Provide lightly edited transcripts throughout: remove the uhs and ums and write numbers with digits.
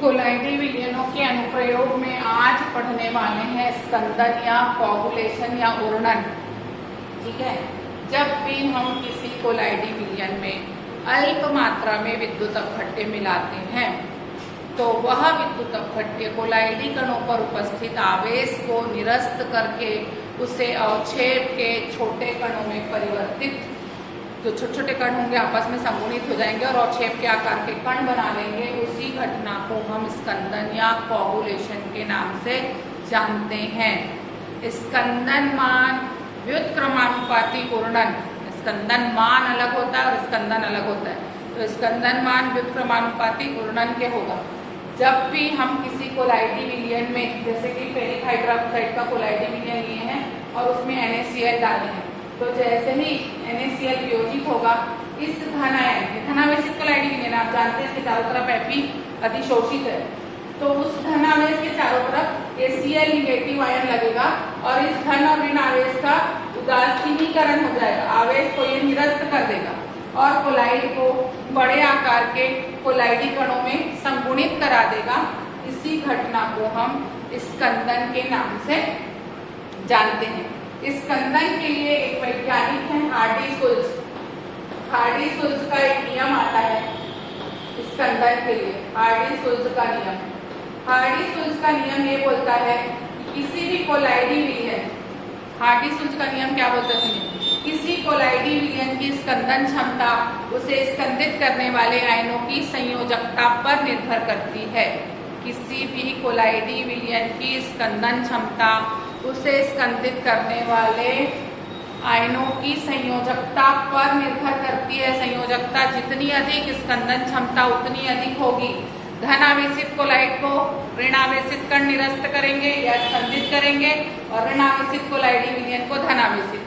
कोलाइडी विलयनों के अनुप्रयोग में आज पढ़ने वाले हैं स्कंदन या कोगुलेशन या उर्णन। ठीक है, जब भी हम किसी कोलाइडी विलयन में अल्प मात्रा में विद्युत अपघट्य मिलाते हैं तो वह विद्युत अपघट्य कोलाइडी कणों पर उपस्थित आवेश को निरस्त करके उसे अवक्षेप के छोटे कणों में परिवर्तित, जो छोटे छोटे कण होंगे आपस में संगुणित हो जाएंगे और अवक्षेप के आकार के कण बना लेंगे। उसी घटना को हम स्कंदन या कोगुलेशन के नाम से जानते हैं। स्कंदन मान व्युत्क्रमानुपाती उर्णन, स्कंदन मान अलग होता है और स्कंदन अलग होता है। तो स्कंदन मान व्युत्क्रमानुपाती उर्णन के होगा जब भी हम किसी कोलाइडी विलयन में, जैसे कि फेरिक हाइड्रोक्साइड का कोलाइडी विलयन लिए हैं और उसमें NaCl डाले हैं, तो जैसे ही NaCl वियोजित होगा इस धनावेशित कोलाइडी विलयन, आप जानते हैं इसके चारों तरफ Fe अधिशोषित है, तो उस धनावेश के चारों तरफ ACl निगेटिव आयन लगेगा और इस धन और ऋण आवेश का उदासीनीकरण हो जाएगा, आवेश को ये निरस्त कर देगा और कोलाइड को बड़े आकार के कोलाइडी कणों में संगुणित करा देगा। इसी घटना को हम स्कंदन के नाम से जानते हैं। स्कंदन के लिए एक वैज्ञानिक है हार्डी-सुल्ज़। हार्डी-सुल्ज़ का एक नियम आता है स्कंदन के लिए, हार्डी-सुल्ज़ का नियम। हार्डी-सुल्ज़ का नियम ये बोलता है कि किसी भी कोलाइडी विलयन, हार्डी-सुल्ज़ का नियम क्या बोलता है, किसी कोलाइडी विलयन की स्कंदन क्षमता उसे स्कंदित करने वाले आयनों की संयोजकता पर निर्भर करती है। किसी भी कोलाइडी विलयन की स्कंदन क्षमता उसे स्कंदित करने वाले आयनों की संयोजकता पर निर्भर करती है। संयोजकता जितनी अधिक, स्कंदन क्षमता उतनी अधिक होगी। धन आवेशित कोलाइड को ऋण आवेशित कण निरस्त करेंगे या स्कंदित करेंगे और ऋण आवेशित कोलाइडी विलयन को धन आवेशित।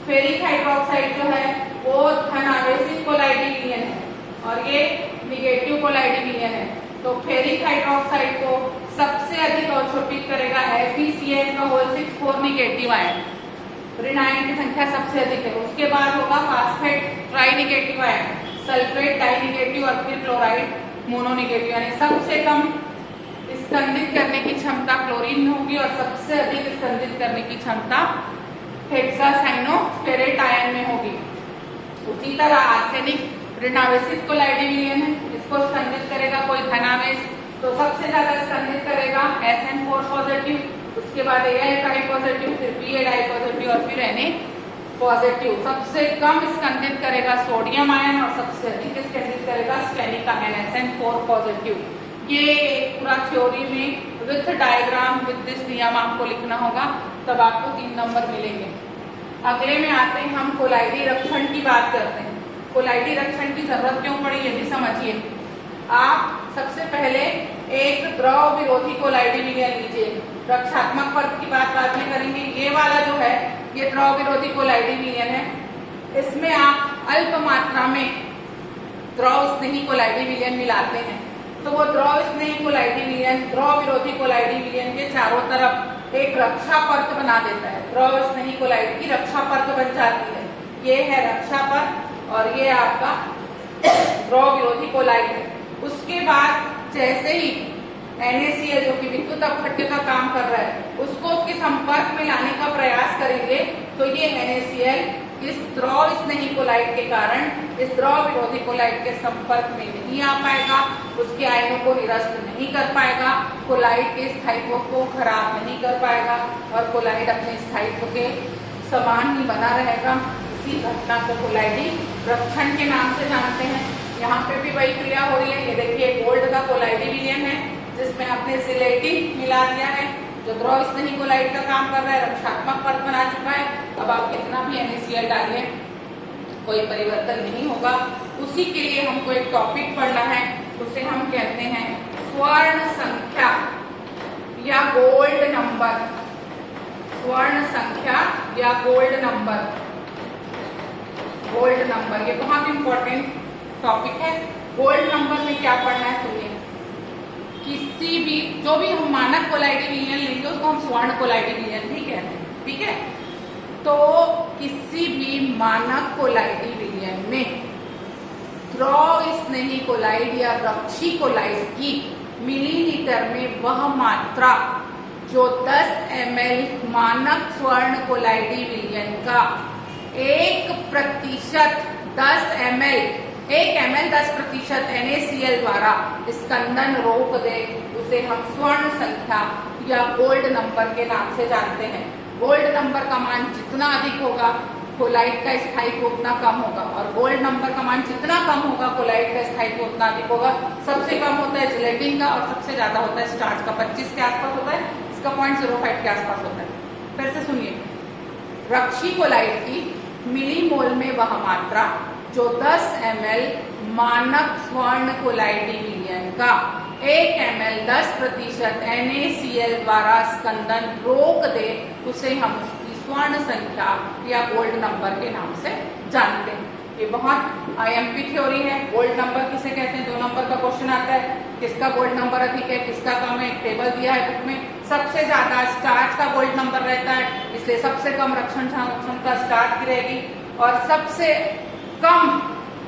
फेरिक हाइड्रोक्साइड जो है वो धन आवेशित कोलाइडी विलयन है और ये निगेटिव कोलाइडी विलयन है, तो फेरिक हाइड्रोक्साइड को सबसे अधिक अवक्षेपित करेगा FeCl निगेटिव आयन, ऋण आयन की संख्या सबसे अधिक है। उसके बाद होगा फास्फेट ट्राइनिगेटिव आयन, सल्फेट डाइनिगेटिव और फिर क्लोराइड मोनोनिगेटिव, यानी सबसे कम स्कंदित करने की क्षमता क्लोरीन में होगी और सबसे अधिक स्कंदित करने की क्षमता हेक्सासाइनोफेरेट आयन में होगी। उसी तरह आर्सेनिक ऋणावेशित कोलाइडी विलयन है, इसको स्कंदित करेगा कोई धनावेश तो सबसे ज्यादा स्कंदित करेगा SN4 पॉजिटिव, उसके बाद Al पॉजिटिव, फिर Ba पॉजिटिव और फिर Na पॉजिटिव। सबसे कम स्कंदित करेगा सोडियम आयन और सबसे अधिक स्कंदित करेगा स्टेनिक आयन SN4 पॉजिटिव। ये एक पूरा थ्योरी में विथ डायग्राम विथ दिस नियम आपको लिखना होगा, तब आपको 3 नंबर मिलेंगे। अगले में आते हैं हम कोलाइडी रक्षण की बात करते हैं। कोलाइडी रक्षण की जरूरत क्यों पड़ी ये भी समझिए। आप सबसे पहले एक द्रव विरोधी कोलाइडी विलयन लीजिए, रक्षात्मक पर्त की बात बाद में करेंगे। ये वाला जो है ये द्रव विरोधी कोलाइडी विलयन है, इसमें आप अल्प मात्रा में द्रव स्नेही कोलाइडी विलयन मिलाते हैं, तो वो द्रव स्नेही कोलाइडी विलयन द्रव विरोधी कोलाइडी विलयन के चारों तरफ एक रक्षा परत बना देता है। द्रव स्नेही कोलाइड की रक्षा परत बन जाती है, ये है रक्षा परत और ये आपका द्रव विरोधी कोलाइड है। उसके बाद जैसे ही NaCl जो कि विद्युत अपघट्य का काम कर रहा है उसको उसके संपर्क में लाने का प्रयास करेंगे, तो ये NaCl इस द्रव स्नेही कोलाइड के कारण इस द्रव विरोधी कोलाइड के संपर्क में नहीं आ पाएगा, उसके आयनों को निरस्त नहीं कर पाएगा, कोलाइड के स्थायित्व को खराब नहीं कर पाएगा और कोलाइड अपने स्थायित्व के समान ही बना रहेगा। इसी घटना को कोलाइडी रक्षण के नाम से जानते हैं। यहाँ पे भी वही क्रिया हो रही है। ये देखिए गोल्ड का कोलाइडी विलयन है जिसमें आपने सिलेटिव मिला दिया है, जो द्रव स्नेही कोलाइड का काम कर रहा है, रक्षात्मक परत बना चुका है। अब आप कितना भी NaCl डालिए कोई परिवर्तन नहीं होगा। उसी के लिए हमको एक टॉपिक पढ़ना है, उसे हम कहते हैं स्वर्ण संख्या या गोल्ड नंबर। स्वर्ण संख्या या गोल्ड नंबर, गोल्ड नंबर ये बहुत इंपॉर्टेंट टॉपिक है। गोल्ड नंबर में क्या पढ़ना है सुनिए। किसी भी जो भी हम मानक कोलाइडी विलयन लेंगे उसको हम स्वर्ण कोलाइडी विलयन भी कहते हैं, ठीक है। तो किसी भी मानक कोलाइडी विलयन में द्रव स्नेही कोलाइड या रक्षी कोलाइड की मिलीलीटर में वह मात्रा जो 10 ml मानक स्वर्ण कोलाइडी विलयन का 1% 10 ml 10% NaCl द्वारा स्कंदन रोक दे, उसे हम स्वर्ण संख्या या गोल्ड नंबर के नाम से जानते हैं। गोल्ड नंबर का मान जितना अधिक होगा कोलाइड का स्थायित्व उतना कम होगा, और गोल्ड नंबर का मान जितना कम होगा कोलाइड का स्थायित्व उतना अधिक होगा। सबसे कम होता है जिलेटिन का और सबसे ज्यादा होता है स्टार्च का, 25 के आसपास होता है, इसका 0.05 के आसपास होता है। फिर से सुनिए, रक्षी कोलाइड की मिलीमोल में वह मात्रा जो 10 ml मानक स्वर्ण कोलाइडी विलयन का 1 ml 10% NaCl द्वारा स्कंदन रोक दे, उसे हम उसकी स्वर्ण संख्या या गोल्ड नंबर के नाम से जानते हैं। ये बहुत IMP थ्योरी है। गोल्ड नंबर किसे कहते हैं? 2 नंबर का क्वेश्चन आता है, किसका गोल्ड नंबर अधिक है, किसका कम है। एक टेबल दिया है बुक में, सबसे ज्यादा स्टार्च का गोल्ड नंबर रहता है, इसलिए सबसे कम रक्षण क्षमता स्टार्च की रहेगी, और सबसे कम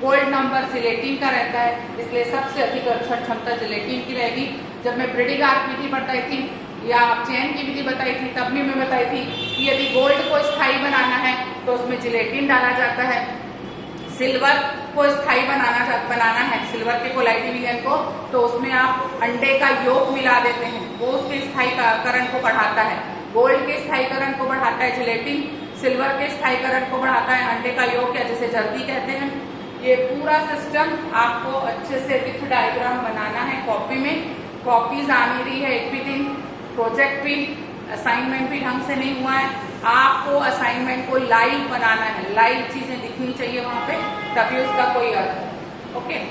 गोल्ड नंबर जिलेटिन का रहता है, इसलिए सबसे अधिक रक्षण क्षमता जिलेटिन की रहेगी। जब मैं ब्रेडिगार्ड विधि बताई थी या चयन की विधि बताई थी, तब भी मैं बताई थी कि यदि गोल्ड को स्थायी बनाना है तो उसमें जिलेटिन डाला जाता है, सिल्वर को स्थायी बनाना है, सिल्वर के कोलाइडी विलयन को, तो उसमें आप अंडे का योग मिला देते हैं, वो उसके स्थायीकरण को बढ़ाता है। गोल्ड के स्थायीकरण को बढ़ाता है जिलेटिन, सिल्वर के स्थायीकरण को बढ़ाता है अंडे का योग, या जिसे जल्दी कहते हैं। ये पूरा सिस्टम आपको अच्छे से विथ डायग्राम बनाना है कॉपी में। कॉपीज आ नहीं रही है एक भी दिन, प्रोजेक्ट भी, असाइनमेंट भी ढंग से नहीं हुआ है। आपको असाइनमेंट को लाइव बनाना है, लाइव चीजें दिखनी चाहिए वहां पे, तभी उसका कोई अर्थ है। ओके।